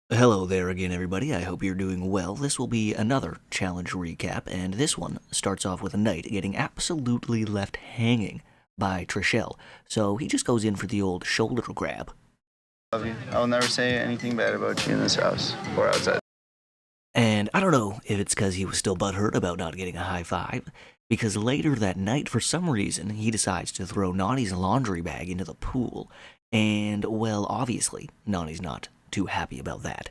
Hello there again, everybody. I hope you're doing well. This will be another challenge recap, and this one starts off with a knight getting absolutely left hanging by Trishelle. So he just goes in for the old shoulder grab. Love you. I will never say anything bad about you in this house or outside. And I don't know if it's because he was still butthurt about not getting a high five, because later that night, for some reason, he decides to throw Nani's laundry bag into the pool. And, well, obviously, Nani's not too happy about that.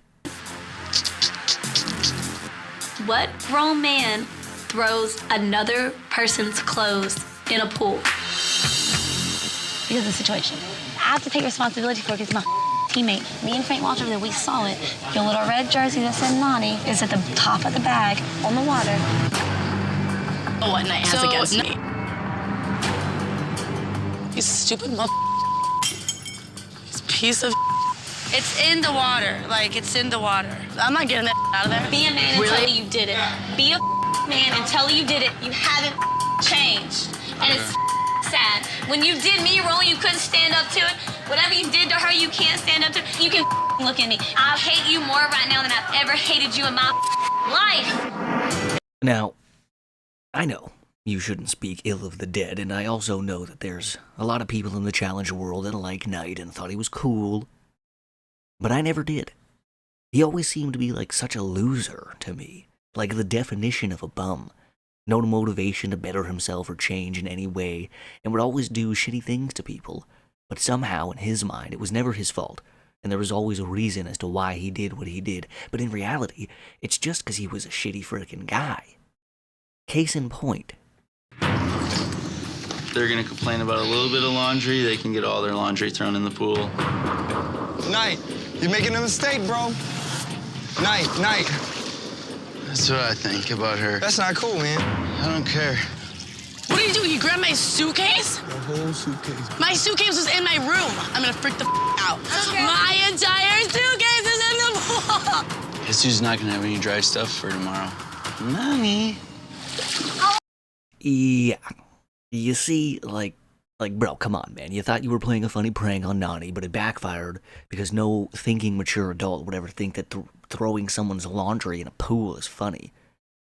What grown man throws another person's clothes in a pool? Because of the situation. I have to take responsibility for it because my teammate, me and Frank walked over there, we saw it. Your little red jersey that said Nani is at the top of the bag on the water. Oh, what Knight has against me? You stupid This piece of It's in the water. Like, it's in the water. I'm not getting that out of there. Be a man and tell her you did it. Be a man and tell her you did it. You haven't changed. And it's sad. When you did me wrong, you couldn't stand up to it. Whatever you did to her, you can't stand up to it. You can look at me. I hate you more right now than I've ever hated you in my life. Now, I know you shouldn't speak ill of the dead, and I also know that there's a lot of people in the challenge world that like Knight and thought he was cool. But I never did. He always seemed to be like such a loser to me, like the definition of a bum. No motivation to better himself or change in any way, and would always do shitty things to people. But somehow, in his mind, it was never his fault, and there was always a reason as to why he did what he did. But in reality, it's just because he was a shitty frickin' guy. Case in point. They're gonna complain about a little bit of laundry, they can get all their laundry thrown in the pool. Knight, you're making a mistake, bro. Knight. That's what I think about her. That's not cool, man. I don't care. What did you do? You grabbed my suitcase? The whole suitcase. My suitcase was in my room. I'm gonna freak the out. Okay. My entire suitcase is in the pool. Guess who's not gonna have any dry stuff for tomorrow? Nani. Yeah. You see, like, bro, come on, man. You thought you were playing a funny prank on Nani, but it backfired because no thinking mature adult would ever think that throwing someone's laundry in a pool is funny.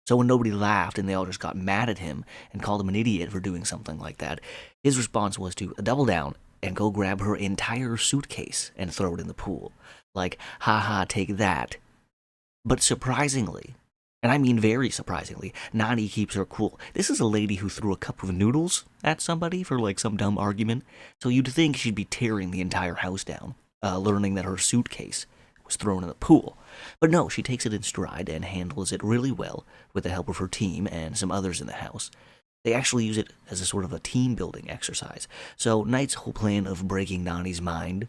So when nobody laughed and they all just got mad at him and called him an idiot for doing something like that, his response was to double down and go grab her entire suitcase and throw it in the pool. Like, haha, take that. But surprisingly, and I mean very surprisingly, Nani keeps her cool. This is a lady who threw a cup of noodles at somebody for like some dumb argument, so you'd think she'd be tearing the entire house down, learning that her suitcase was thrown in the pool. But no, she takes it in stride and handles it really well with the help of her team and some others in the house. They actually use it as a sort of a team-building exercise. So Knight's whole plan of breaking Nani's mind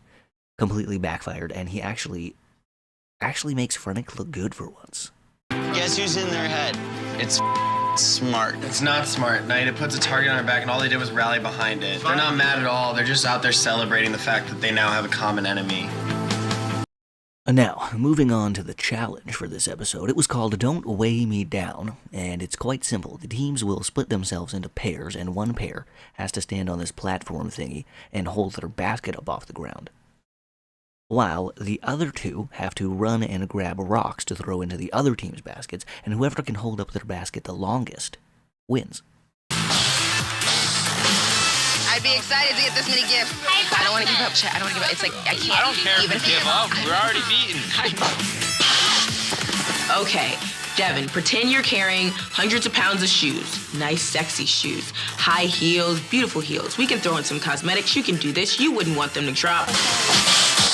completely backfired, and he actually makes Frennick look good for once. Guess who's in their head? It's smart. It's not smart. Knight, it puts a target on her back, and all they did was rally behind it. They're not mad at all. They're just out there celebrating the fact that they now have a common enemy. Now, moving on to the challenge for this episode, it was called Don't Weigh Me Down, and it's quite simple. The teams will split themselves into pairs, and one pair has to stand on this platform thingy and hold their basket up off the ground, while the other two have to run and grab rocks to throw into the other team's baskets, and whoever can hold up their basket the longest wins. I'd be excited to get this many gifts. I don't want to give up, Chet. I don't want to give up. It's like, I can't. I don't care if you give up. We're already beaten. Okay, Devin, pretend you're carrying hundreds of pounds of shoes. Nice, sexy shoes. High heels, beautiful heels. We can throw in some cosmetics. You can do this. You wouldn't want them to drop.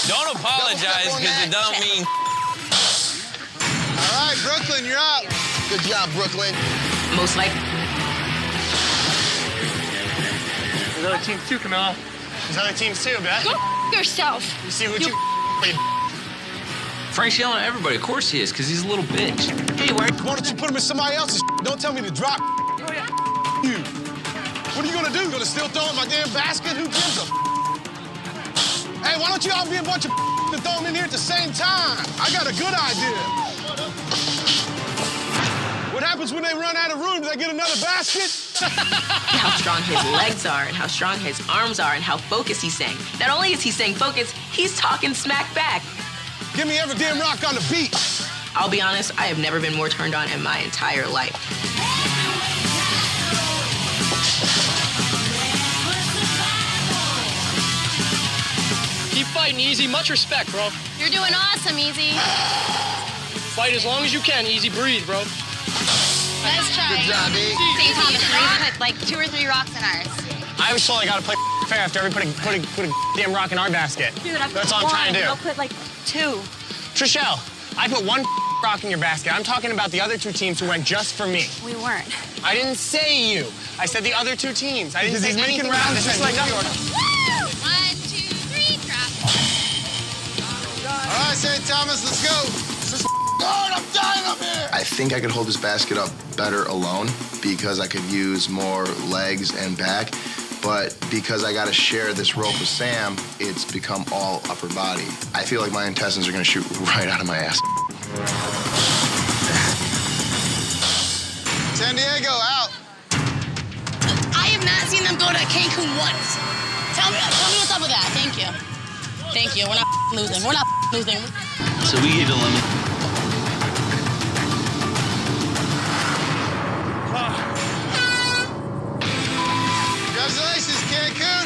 Don't apologize, because it don't mean... All right, Brooklyn, you're up. Good job, Brooklyn. Most likely. There's other teams too, Camilla. There's other teams too, Beth. Go yourself. You see what you Frank's yelling at everybody. Of course he is, because he's a little bitch. Hey, why don't you put him in somebody else's Don't tell me to drop you. What are you gonna do? You gonna still throw in my damn basket? Who gives a Hey, why don't you all be a bunch of to throw them in here at the same time? I got a good idea. What happens when they run out of room? Do they get another basket? How strong his legs are and how strong his arms are and how focused he's saying. Not only is he saying focus, he's talking smack back. Give me every damn rock on the beach. I'll be honest, I have never been more turned on in my entire life. Keep fighting, Easy. Much respect, bro. You're doing awesome, Easy. Fight as long as you can, Easy. Breathe, bro. Nice try. Good job, E. St. Thomas, we put like 2 or 3 rocks in ours. I always told I gotta play fair after everybody put a damn rock in our basket. Dude, I put That's all I'm 1. trying to do. I'll put like 2. Trishelle, I put 1 rock in your basket. I'm talking about the other 2 teams who went just for me. We weren't. I didn't say you. I said the other 2 teams. I didn't say He's making anything rounds about just this. like New York. Woo! 1, 2, 3, drop. All right, St. Thomas, let's go. This is hard. I'm dying up here. I think I could hold this basket up better alone because I could use more legs and back. But because I got to share this rope with Sam, it's become all upper body. I feel like my intestines are going to shoot right out of my ass. San Diego, out. I have not seen them go to Cancun once. Tell me what's up with that. Thank you. Thank you. We're not losing. We're not losing. So we get eliminated. Congratulations, Cancun.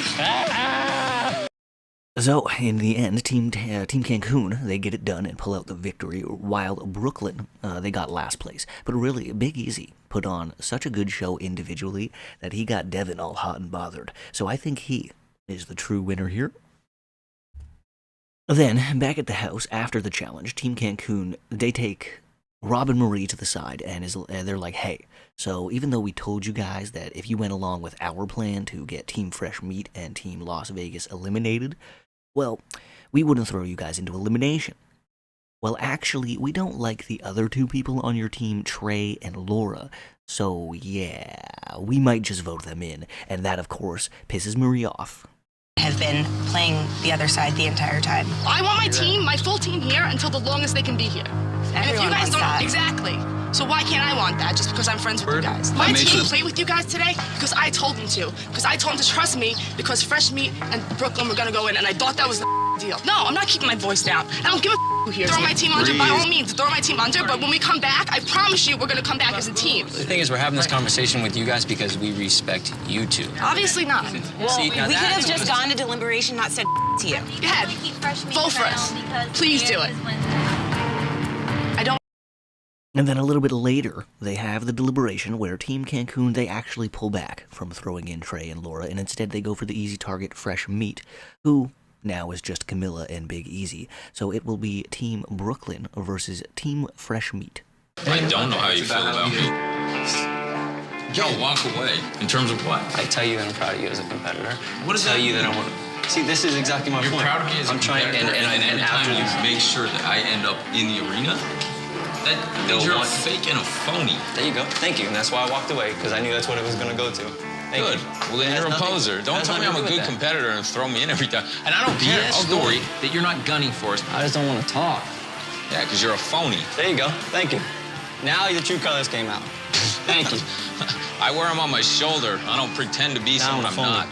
So, in the end, Team Cancun, they get it done and pull out the victory, while Brooklyn, they got last place. But really, Big Easy put on such a good show individually that he got Devin all hot and bothered. So I think he is the true winner here. Then, back at the house, after the challenge, Team Cancun, they take Rob and Marie to the side, and they're like, hey, so even though we told you guys that if you went along with our plan to get Team Fresh Meat and Team Las Vegas eliminated, well, we wouldn't throw you guys into elimination. Well, actually, we don't like the other 2 people on your team, Trey and Laura, so yeah, we might just vote them in, and that, of course, pisses Marie off. Have been playing the other side the entire time. I want my team, my full team here until the longest they can be here. And if you guys don't, exactly. So why can't I want that just because I'm friends with you guys? My team played with you guys today because I told them to. Because I told them to trust me because Fresh Meat and Brooklyn were gonna go in, and I thought that was the deal. No, I'm not keeping my voice down. I don't give a who here. Throw my team under by all means. Throw my team under, but when we come back, I promise you we're gonna come back as a team. The thing is, we're having this conversation with you guys because we respect you 2. Obviously not. Well, See, we could have just gone to Deliberation, not said to you. Go ahead. Vote for us. Please do it. I don't. And then a little bit later, they have the Deliberation where Team Cancun, they actually pull back from throwing in Trey and Laura, and instead they go for the easy target, Fresh Meat, who now is just Camilla and Big Easy. So it will be Team Brooklyn versus Team Fresh Meat. I don't know how you feel about me. Joe, walk away. In terms of what? I tell you that I'm proud of you as a competitor. What does that tell you mean? that I want to... See, this is exactly my You're point. proud of me as I'm a trying, competitor, and after anytime you this, make sure that I end up in the arena, that means you're a fake and a phony. There you go. Thank you. And that's why I walked away, because I knew that's what it was going to go to. Good. Well, then you're a poser. Don't tell me I'm a good competitor and throw me in every time. And I don't care. Story that you're not gunning for us. I just don't want to talk. Yeah, because you're a phony. There you go. Thank you. Now your true colors came out. Thank you. I wear them on my shoulder. I don't pretend to be someone I'm not.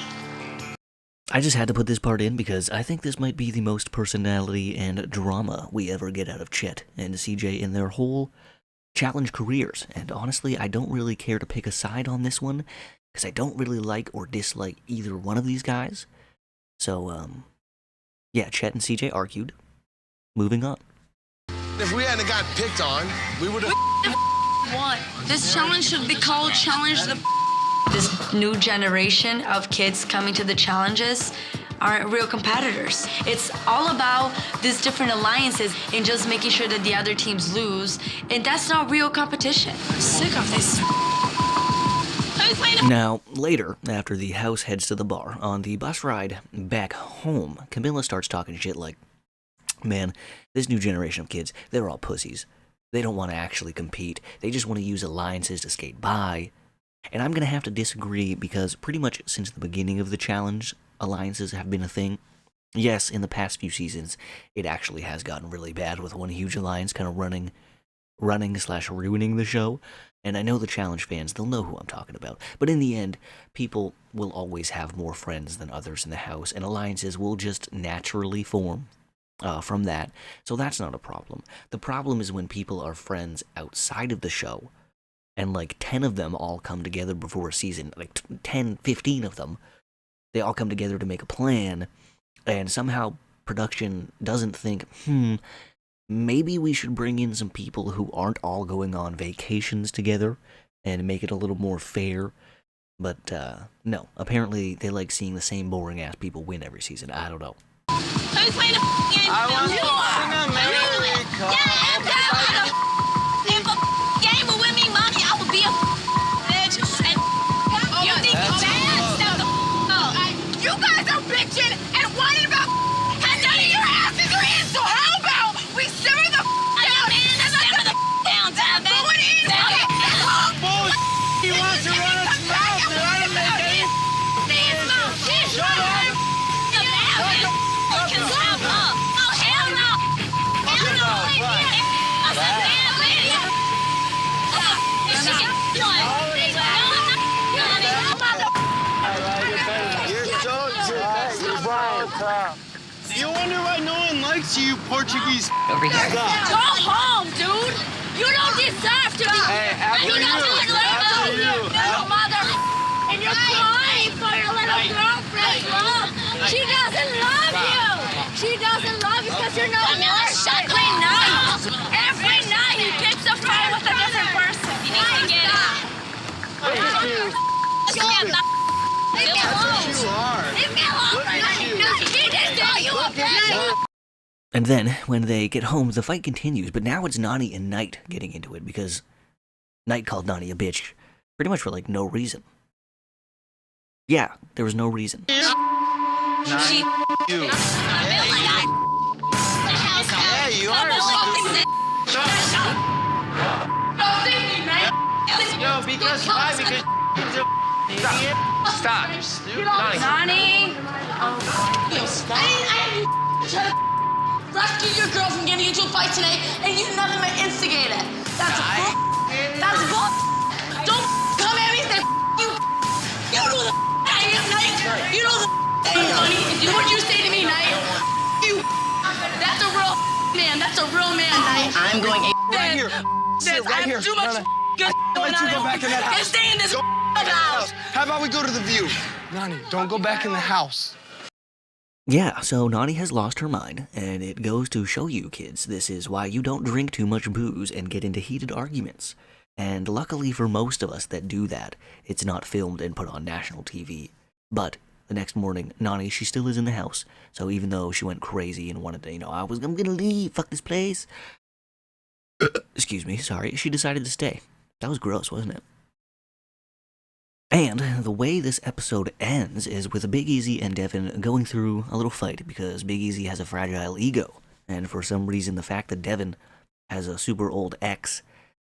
I just had to put this part in because I think this might be the most personality and drama we ever get out of Chet and CJ in their whole challenge careers. And honestly, I don't really care to pick a side on this one because I don't really like or dislike either one of these guys. So, yeah, Chet and CJ argued. Moving on. If we hadn't got picked on, we would have Won. This challenge should be called Challenge the. This new generation of kids coming to the challenges aren't real competitors. It's all about these different alliances and just making sure that the other teams lose, and that's not real competition. I'm sick of this. Now, later, after the house heads to the bar, on the bus ride back home, Camilla starts talking shit like, man, this new generation of kids, they're all pussies. They don't want to actually compete. They just want to use alliances to skate by. And I'm going to have to disagree because pretty much since the beginning of the challenge, alliances have been a thing. Yes, in the past few seasons, it actually has gotten really bad with one huge alliance kind of running/ruining the show. And I know the challenge fans, they'll know who I'm talking about. But in the end, people will always have more friends than others in the house, and alliances will just naturally form. from that, so that's not a problem. The problem is when people are friends outside of the show, and like 10 of them all come together before a season, like 10, 15 of them, they all come together to make a plan, and somehow production doesn't think, maybe we should bring in some people who aren't all going on vacations together and make it a little more fair. But no, apparently they like seeing the same boring ass people win every season. I don't know. Who's playing a game? I want You to are. sing America. Yeah, if a game will win me money, I will be a bitch. And you think you bad? Step the up. You guys are bitching and whining about and none of your asses are in, so how about we simmer the down? Man, simmer the down, damn it. Going in. Bullshit. He wants to run his mouth. They're not making any Shut up. Oh, hell no. Hell no. I said, damn, lady. You're so dramatic. You're Brian. You wonder why no one likes you, Portuguese. Over here. Go home, dude. You don't deserve to be. Hey, after you. After you. No, mother. And you're crying for your little girlfriend, love. She doesn't love you. She doesn't love you because you're not worth it. Every night he picks a fight with a different person. You need to get it. Leave me alone. You are. Leave me alone. He didn't do you okay. And then, when they get home, the fight continues, but now it's Nani and Knight getting into it, because Knight called Nani a bitch, pretty much for, like, no reason. Yeah, there was no reason. She... You. Yeah, you are. Yo, because why? Because he's a idiot. Stop. Nani. Rescue your girl from getting into a fight today, and you nothing but instigate it. That's bull. That's bull. Don't come at me and say you. You know the I am, Knight. You know the I am, Nani. Do what you say to me, Knight. You. That's a real man. That's a real man, Knight. I'm going right here. Sit right here. Too much good going Let you go back in that house. Can't stay in this house. How about we go to the view? Nani, don't go back in the house. Yeah, so Nani has lost her mind, and it goes to show you, kids, this is why you don't drink too much booze and get into heated arguments. And luckily for most of us that do that, it's not filmed and put on national TV. But the next morning, Nani, she still is in the house, so even though she went crazy and wanted to, I'm gonna leave, fuck this place. Excuse me, sorry, she decided to stay. That was gross, wasn't it? And the way this episode ends is with Big Easy and Devin going through a little fight because Big Easy has a fragile ego. And for some reason, the fact that Devin has a super old ex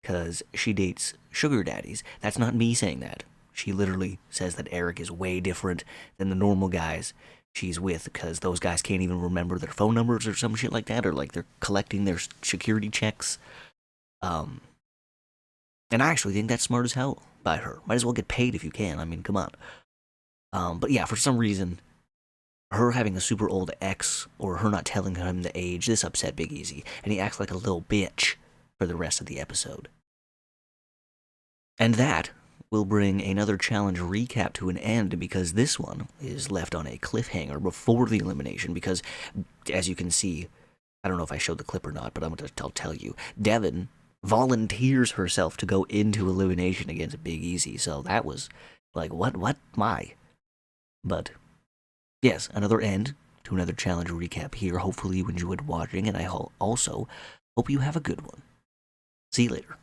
because she dates sugar daddies, that's not me saying that. She literally says that Eric is way different than the normal guys she's with because those guys can't even remember their phone numbers or some shit like that, or like they're collecting their security checks. And I actually think that's smart as hell by her. Might as well get paid if you can. I mean, come on. But yeah, for some reason, her having a super old ex, or her not telling him the age, this upset Big Easy, and he acts like a little bitch for the rest of the episode. And that will bring another challenge recap to an end, because this one is left on a cliffhanger before the elimination, because, as you can see, I don't know if I showed the clip or not, but I'll tell you, Devin volunteers herself to go into elimination against Big Easy, so that was like, what, my? But, yes, another end to another challenge recap here. Hopefully you enjoyed watching, and I also hope you have a good one. See you later.